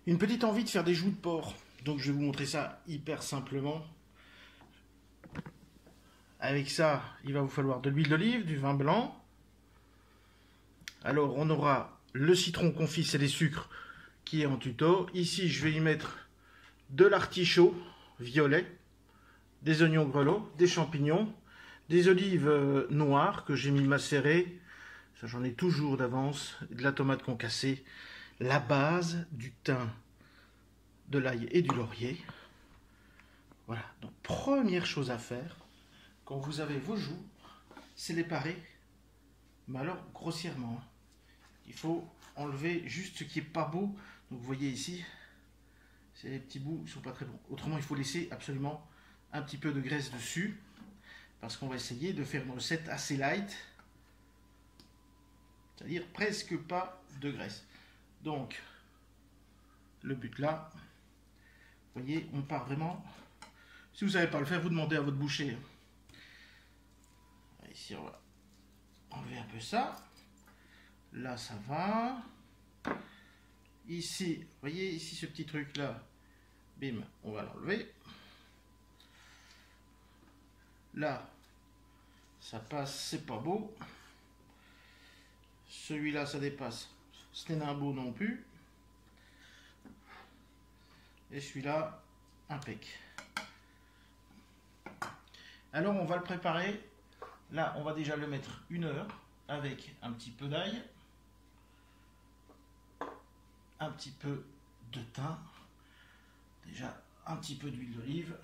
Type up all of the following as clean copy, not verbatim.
Une petite envie de faire des joues de porc. Donc je vais vous montrer ça hyper simplement. Avec ça, il va vous falloir de l'huile d'olive, du vin blanc. Alors on aura le citron confit, c'est les sucres qui est en tuto. Ici je vais y mettre de l'artichaut violet, des oignons grelots, des champignons, des olives noires que j'ai mis macérer. Ça j'en ai toujours d'avance. De la tomate concassée. La base, du thym, de l'ail et du laurier. Voilà, donc première chose à faire, quand vous avez vos joues, c'est les parer, mais alors grossièrement. Il faut enlever juste ce qui est pas beau. Donc vous voyez ici, c'est les petits bouts, ils sont pas très bons. Autrement, il faut laisser absolument un petit peu de graisse dessus, parce qu'on va essayer de faire une recette assez light, c'est-à-dire presque pas de graisse. Donc, le but là, vous voyez, on part vraiment. Si vous ne savez pas le faire, vous demandez à votre boucher. Ici, on va enlever un peu ça. Là, ça va. Ici, vous voyez, ici, ce petit truc là, bim, on va l'enlever. Là, ça passe, c'est pas beau. Celui-là, ça dépasse. Ce n'est pas beau non plus. Et celui-là, impec. Alors, on va le préparer. Là, on va déjà le mettre 1 heure avec un petit peu d'ail, un petit peu de thym, déjà un petit peu d'huile d'olive.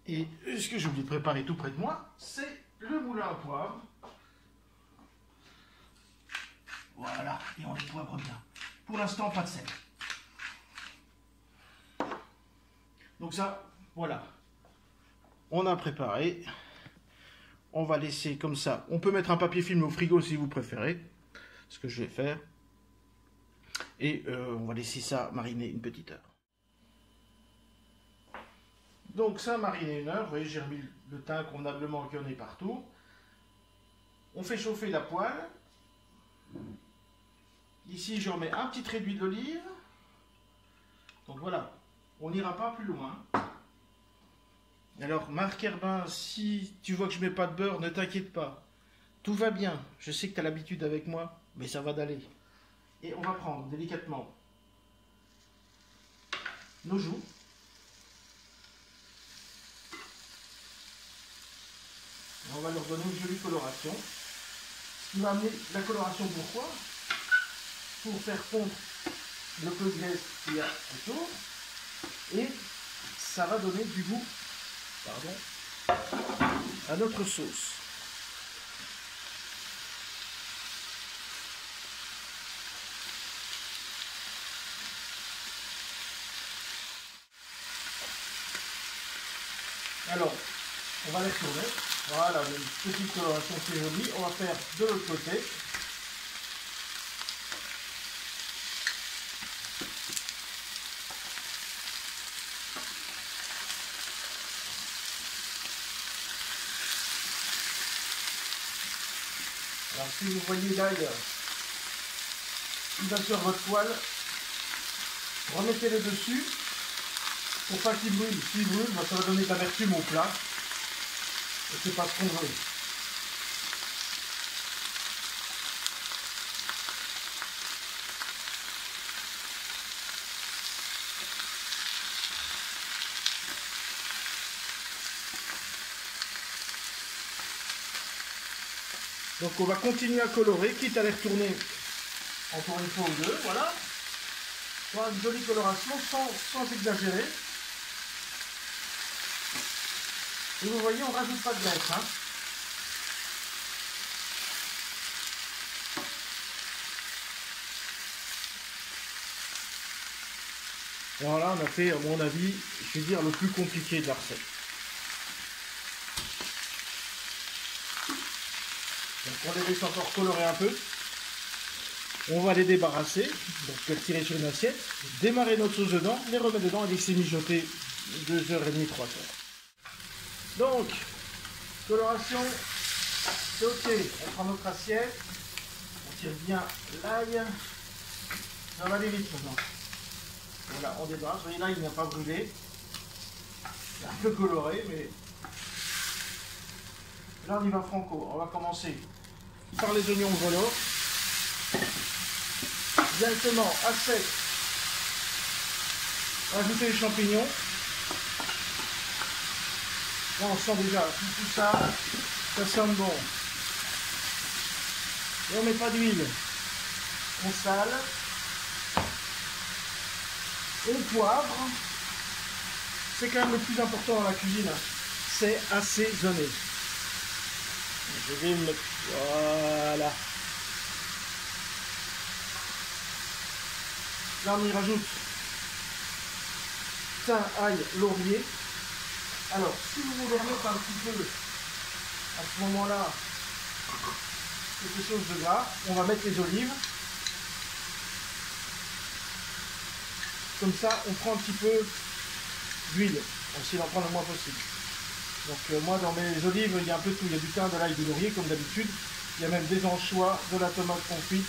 Et ce que j'ai oublié de préparer tout près de moi, c'est le moulin à poivre. Voilà, et on les poivre bien. Pour l'instant, pas de sel. Donc ça, voilà. On a préparé. On va laisser comme ça. On peut mettre un papier film au frigo si vous préférez. Ce que je vais faire. Et on va laisser ça mariner une petite heure. Donc ça a mariné 1 heure. Vous voyez, j'ai remis le thym convenablement qu'il y en ait partout. On fait chauffer la poêle. Ici, je remets un petit trait d'huile d'olive. Donc voilà, on n'ira pas plus loin. Alors, Marc Herbin, si tu vois que je ne mets pas de beurre, ne t'inquiète pas. Tout va bien. Je sais que tu as l'habitude avec moi, mais ça va d'aller. Et on va prendre délicatement nos joues. Et on va leur donner une jolie coloration. Ce qui va amener la coloration, pourquoi? Pour faire fondre le peu de graisse qu'il y a autour. Et ça va donner du goût, à notre sauce. Alors, on va les tourner. Voilà, une petite coloration, c'est joli. On va faire de l'autre côté. Alors si vous voyez l'ail, il va sur votre poêle, remettez-le dessus pour pas qu'il brûle. S'il brûle, ça va donner de l'amertume au plat et c'est pas ce qu'on veut. Donc on va continuer à colorer, quitte à les retourner encore une fois ou deux, voilà. Pour une jolie coloration sans exagérer. Et vous voyez, on ne rajoute pas de graisse. Hein. Voilà, on a fait, à mon avis, je vais dire, le plus compliqué de la recette. Donc on les laisse encore colorer un peu. On va les débarrasser, donc les retirer sur une assiette, démarrer notre sauce dedans, les remettre dedans et laisser mijoter 2h30, 3 heures. Donc, coloration, c'est ok. On prend notre assiette, On tire bien l'ail. Ça va aller vite maintenant. Voilà, on débarrasse. Vous voyez là, il n'a pas brûlé. C'est un peu coloré, mais là on y va franco. On va commencer par les oignons grelots. Directement à sec. Rajouter les champignons. Là on sent déjà tout ça. Ça sent bon. Et on met pas d'huile. On sale. Et le poivre. C'est quand même le plus important dans la cuisine. C'est assaisonner. Je vais me... Voilà. Là on y rajoute thym, ail, laurier. Alors si vous voulez mettre un petit peu à ce moment-là quelque chose de gras, on va mettre les olives. Comme ça on prend un petit peu d'huile. On essaie d'en prendre le moins possible. Donc moi dans mes olives il y a un peu de tout. Il y a du thym, de l'ail, du laurier comme d'habitude. Il y a même des anchois, de la tomate confite,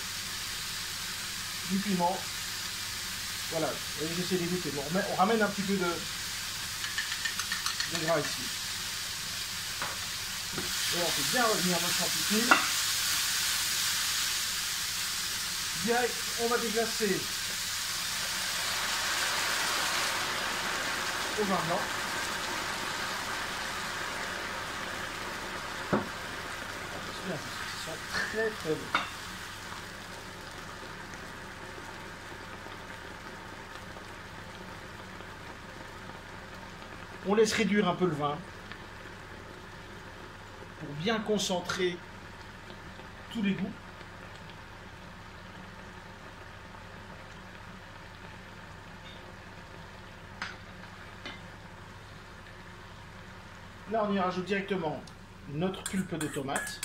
du piment. Voilà, j'essaie de goûter. Bon, on ramène un petit peu de gras ici. Et on fait bien revenir nos champignons. Direct, on va déglacer au vin blanc. C'est bien, ils sont très très bons. On laisse réduire un peu le vin pour bien concentrer tous les goûts. Là, on y rajoute directement notre pulpe de tomate.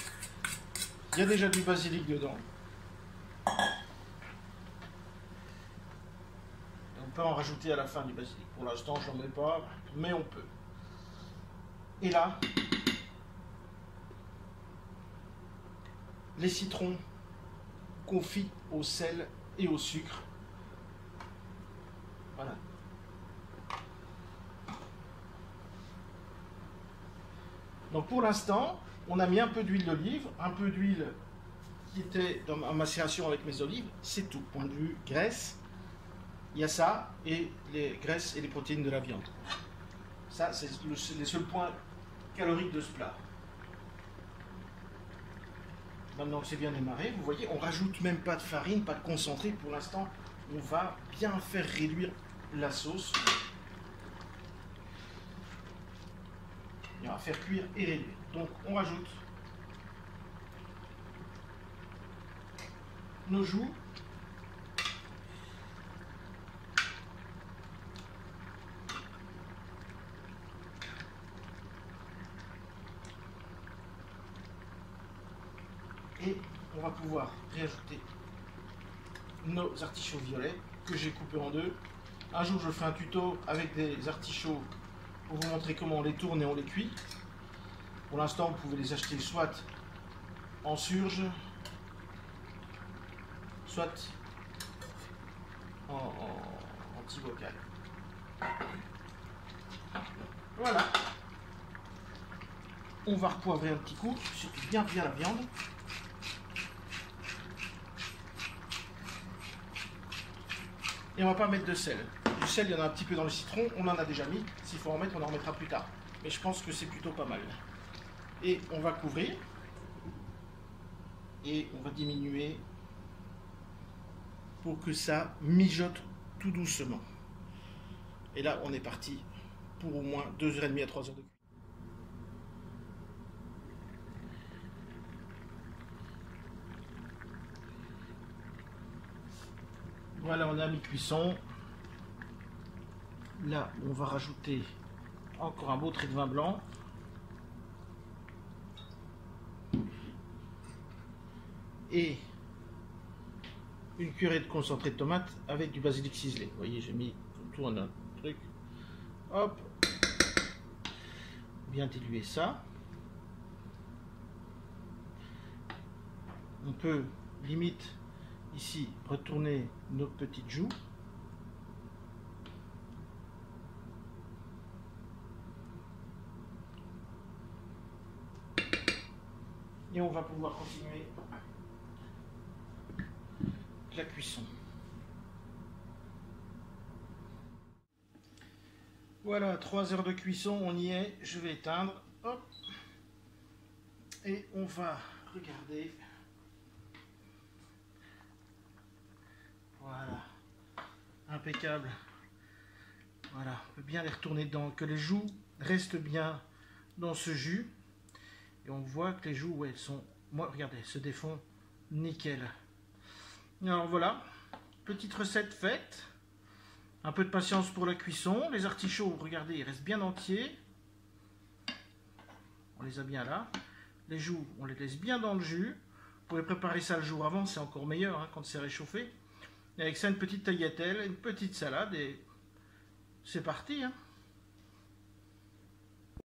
Il y a déjà du basilic dedans. On peut en rajouter à la fin du basilic. Pour l'instant, je n'en mets pas, mais on peut. Et là, les citrons confits au sel et au sucre. Voilà. Donc pour l'instant, on a mis un peu d'huile d'olive, un peu d'huile qui était en macération avec mes olives. C'est tout. Point de vue graisse, il y a ça et les graisses et les protéines de la viande. Ça, c'est les seuls points caloriques de ce plat. Maintenant que c'est bien démarré, vous voyez, on rajoute même pas de farine, pas de concentré. Pour l'instant, on va bien faire réduire la sauce. Et on va faire cuire et réduire. Donc, on rajoute nos joues. Et on va pouvoir réajouter nos artichauts violets que j'ai coupés en deux. Un jour, je ferai un tuto avec des artichauts pour vous montrer comment on les tourne et on les cuit. Pour l'instant, vous pouvez les acheter soit en surge, soit en petit bocal. Voilà. On va repoivrer un petit coup, surtout bien la viande. Et on va pas mettre de sel. Du sel, il y en a un petit peu dans le citron, on en a déjà mis. S'il faut en mettre, on en remettra plus tard. Mais je pense que c'est plutôt pas mal. Et on va couvrir. Et on va diminuer pour que ça mijote tout doucement. Et là, on est parti pour au moins 2h30 à 3h de cuisson. Voilà, on a mis cuisson. Là, on va rajouter encore un beau trait de vin blanc. Et une cuillerée de concentré de tomate avec du basilic ciselé. Vous voyez, j'ai mis tout un truc. Hop. Bien diluer ça. On peut limite ici retourner nos petites joues. Et on va pouvoir continuer la cuisson. Voilà, 3 heures de cuisson, on y est. Je vais éteindre. Hop. Et on va regarder. Voilà. Impeccable. Voilà, on peut bien les retourner dedans. Que les joues restent bien dans ce jus. Et on voit que les joues, ouais, elles sont... Moi, regardez, se défont nickel. Alors voilà, petite recette faite. Un peu de patience pour la cuisson. Les artichauts, regardez, ils restent bien entiers. On les a bien là. Les joues, on les laisse bien dans le jus. Vous pouvez préparer ça le jour avant, c'est encore meilleur hein, quand c'est réchauffé. Et avec ça, une petite tagliatelle, une petite salade et c'est parti. Hein.